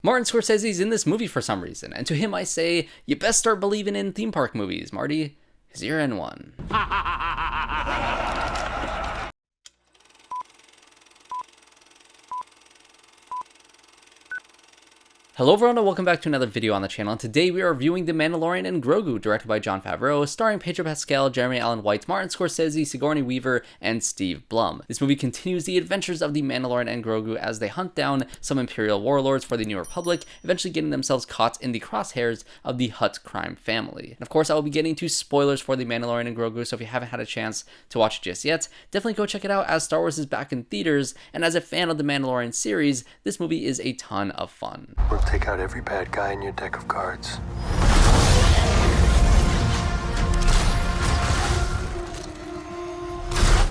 Martin Scorsese's in this movie for some reason, and to him I say, you best start believing in theme park movies, Marty, because you're in one. Hello everyone and welcome back to another video on the channel, and today we are reviewing The Mandalorian and Grogu, directed by Jon Favreau, starring Pedro Pascal, Jeremy Allen White, Martin Scorsese, Sigourney Weaver, and Steve Blum. This movie continues the adventures of the Mandalorian and Grogu as they hunt down some Imperial warlords for the New Republic, eventually getting themselves caught in the crosshairs of the Hutt crime family. And of course, I will be getting to spoilers for The Mandalorian and Grogu, so if you haven't had a chance to watch it just yet, definitely go check it out as Star Wars is back in theaters, and as a fan of the Mandalorian series, this movie is a ton of fun. We'll take out every bad guy in your deck of cards.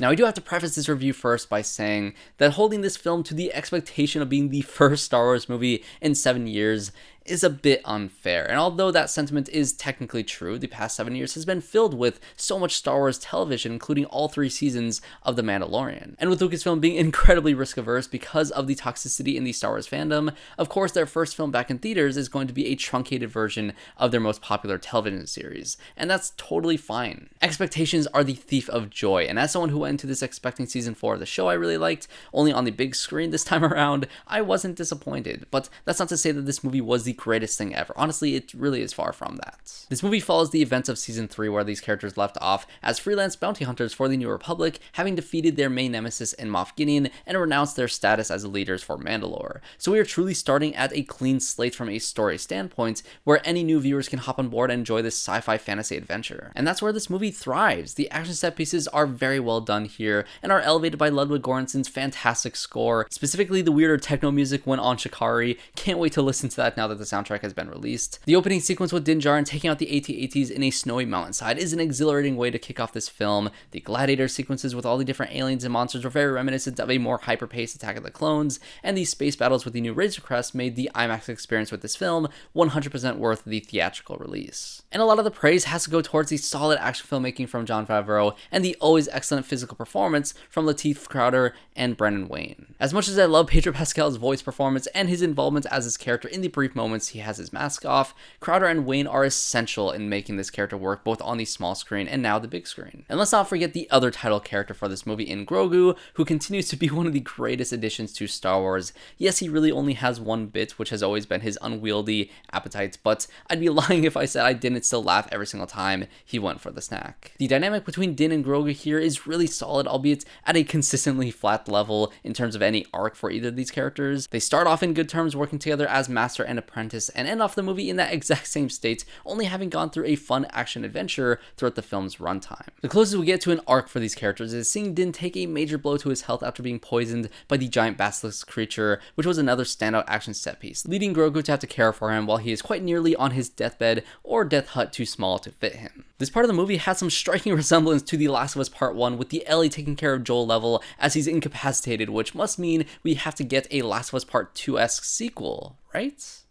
Now, I do have to preface this review first by saying that holding this film to the expectation of being the first Star Wars movie in 7 years is a bit unfair. And although that sentiment is technically true, the past 7 years has been filled with so much Star Wars television, including all 3 seasons of The Mandalorian. And with Lucasfilm being incredibly risk-averse because of the toxicity in the Star Wars fandom, of course their first film back in theaters is going to be a truncated version of their most popular television series. And that's totally fine. Expectations are the thief of joy, and as someone who went into this expecting season 4 of the show I really liked, only on the big screen this time around, I wasn't disappointed. But that's not to say that this movie was the greatest thing ever. Honestly, it really is far from that. This movie follows the events of season 3 where these characters left off as freelance bounty hunters for the New Republic, having defeated their main nemesis in Moff Gideon and renounced their status as leaders for Mandalore. So we are truly starting at a clean slate from a story standpoint where any new viewers can hop on board and enjoy this sci-fi fantasy adventure. And that's where this movie thrives. The action set pieces are very well done here and are elevated by Ludwig Göransson's fantastic score, specifically the weirder techno music when on Shikari. Can't wait to listen to that now that the soundtrack has been released. The opening sequence with Din Djarin taking out the AT-ATs in a snowy mountainside is an exhilarating way to kick off this film. The gladiator sequences with all the different aliens and monsters were very reminiscent of a more hyper-paced Attack of the Clones, and the space battles with the new Razor Crest made the IMAX experience with this film 100% worth the theatrical release. And a lot of the praise has to go towards the solid action filmmaking from Jon Favreau and the always excellent physical performance from Lateef Crowder and Brendan Wayne. As much as I love Pedro Pascal's voice performance and his involvement as his character in the brief moments he has his mask off, Crowder and Wayne are essential in making this character work both on the small screen and now the big screen. And let's not forget the other title character for this movie in Grogu, who continues to be one of the greatest additions to Star Wars. Yes, he really only has one bit, which has always been his unwieldy appetite, but I'd be lying if I said I didn't still laugh every single time he went for the snack. The dynamic between Din and Grogu here is really solid, albeit at a consistently flat level in terms of any arc for either of these characters. They start off in good terms working together as master and apprentice, and end off the movie in that exact same state, only having gone through a fun action adventure throughout the film's runtime. The closest we get to an arc for these characters is seeing Din take a major blow to his health after being poisoned by the giant basilisk creature, which was another standout action set piece, leading Grogu to have to care for him while he is quite nearly on his deathbed or death hut too small to fit him. This part of the movie has some striking resemblance to The Last of Us Part 1 with the Ellie taking care of Joel level as he's incapacitated, which must mean we have to get a Last of Us Part 2-esque sequel, right?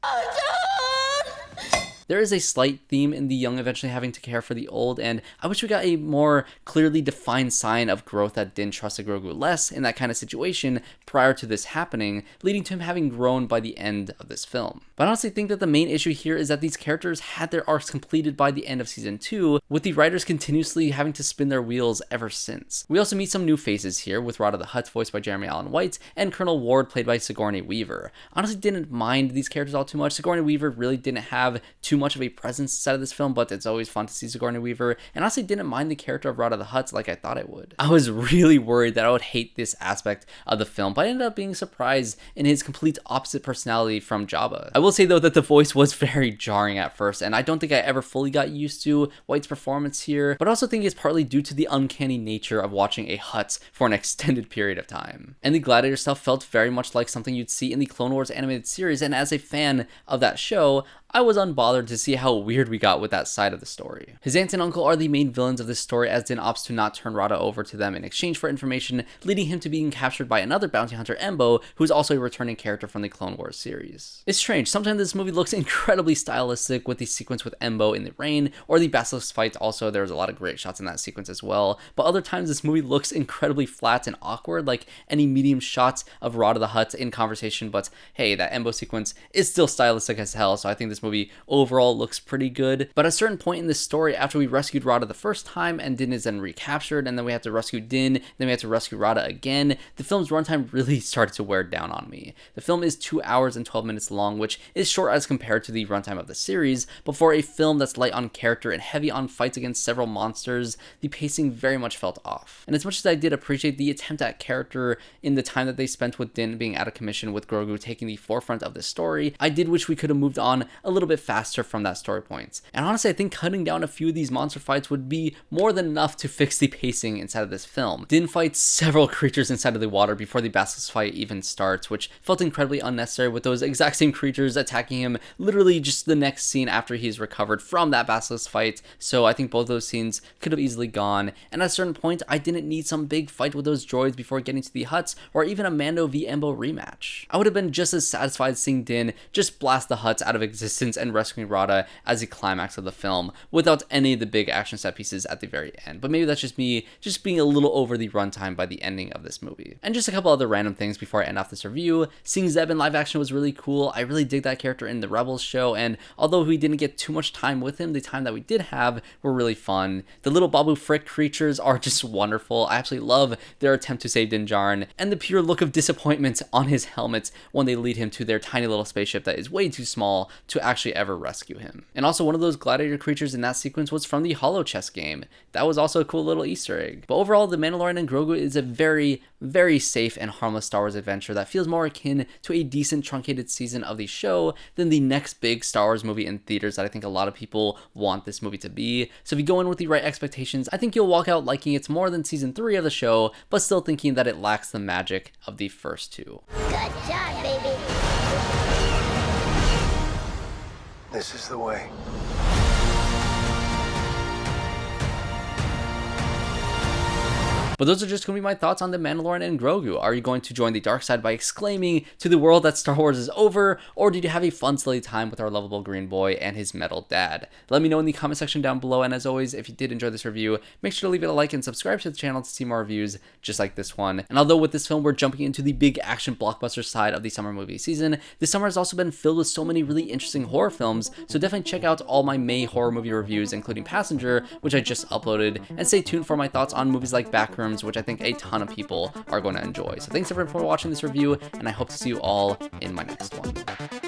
There is a slight theme in the young eventually having to care for the old, and I wish we got a more clearly defined sign of growth that Din trusted Grogu less in that kind of situation prior to this happening, leading to him having grown by the end of this film. But I honestly think that the main issue here is that these characters had their arcs completed by the end of season 2, with the writers continuously having to spin their wheels ever since. We also meet some new faces here, with Rada the Hutt voiced by Jeremy Allen White, and Colonel Ward played by Sigourney Weaver. I honestly didn't mind these characters all too much. Sigourney Weaver really didn't have too much of a presence inside of this film, but it's always fun to see Sigourney Weaver, and honestly didn't mind the character of Rada the Hutt like I thought I would. I was really worried that I would hate this aspect of the film, but I ended up being surprised in his complete opposite personality from Jabba. I will say though that the voice was very jarring at first, and I don't think I ever fully got used to White's performance here, but I also think it's partly due to the uncanny nature of watching a Hutt for an extended period of time. And the gladiator stuff felt very much like something you'd see in the Clone Wars animated series, and as a fan of that show, I was unbothered forward to see how weird we got with that side of the story. His aunt and uncle are the main villains of this story, as Din opts to not turn Rada over to them in exchange for information, leading him to being captured by another bounty hunter, Embo, who's also a returning character from the Clone Wars series. It's strange, sometimes this movie looks incredibly stylistic with the sequence with Embo in the rain, or the Basilisk fight. Also, there was a lot of great shots in that sequence as well, but other times this movie looks incredibly flat and awkward, like any medium shots of Rada the Hutt in conversation. But hey, that Embo sequence is still stylistic as hell, so I think this movie overall looks pretty good. But at a certain point in this story, after we rescued Rada the first time and Din is then recaptured, and then we have to rescue Din, then we have to rescue Rada again, the film's runtime really started to wear down on me. The film is 2 hours and 12 minutes long, which is short as compared to the runtime of the series, but for a film that's light on character and heavy on fights against several monsters, the pacing very much felt off. And as much as I did appreciate the attempt at character in the time that they spent with Din being out of commission, with Grogu taking the forefront of the story, I did wish we could have moved on a little bit faster from that story point. And honestly, I think cutting down a few of these monster fights would be more than enough to fix the pacing inside of this film. Din fights several creatures inside of the water before the Basilisk fight even starts, which felt incredibly unnecessary, with those exact same creatures attacking him literally just the next scene after he's recovered from that Basilisk fight. So I think both those scenes could have easily gone, and at a certain point I didn't need some big fight with those droids before getting to the Hutts, or even a Mando v Embo rematch. I would have been just as satisfied seeing Din just blast the Hutts out of existence and rescuing Rada as the climax of the film, without any of the big action set pieces at the very end. But maybe that's just me just being a little over the runtime by the ending of this movie. And just a couple other random things before I end off this review. Seeing Zeb in live action was really cool. I really dig that character in the Rebels show, and although we didn't get too much time with him, the time that we did have were really fun. The little Babu Frick creatures are just wonderful. I absolutely love their attempt to save Din Djarin, and the pure look of disappointment on his helmet when they lead him to their tiny little spaceship that is way too small to actually ever rescue him. And also, one of those gladiator creatures in that sequence was from the Hollow Chess game. That was also a cool little Easter egg. But overall, The Mandalorian and Grogu is a very, very safe and harmless Star Wars adventure that feels more akin to a decent truncated season of the show than the next big Star Wars movie in theaters that I think a lot of people want this movie to be. So if you go in with the right expectations, I think you'll walk out liking it more than season 3 of the show, but still thinking that it lacks the magic of the first two. Good job, baby. This is the way. But those are just going to be my thoughts on The Mandalorian and Grogu. Are you going to join the dark side by exclaiming to the world that Star Wars is over, or did you have a fun, silly time with our lovable green boy and his metal dad? Let me know in the comment section down below, and as always, if you did enjoy this review, make sure to leave it a like and subscribe to the channel to see more reviews just like this one. And although with this film we're jumping into the big action blockbuster side of the summer movie season, this summer has also been filled with so many really interesting horror films, so definitely check out all my May horror movie reviews, including Passenger, which I just uploaded, and stay tuned for my thoughts on movies like Backrooms, which I think a ton of people are going to enjoy. So thanks everyone for watching this review, and I hope to see you all in my next one.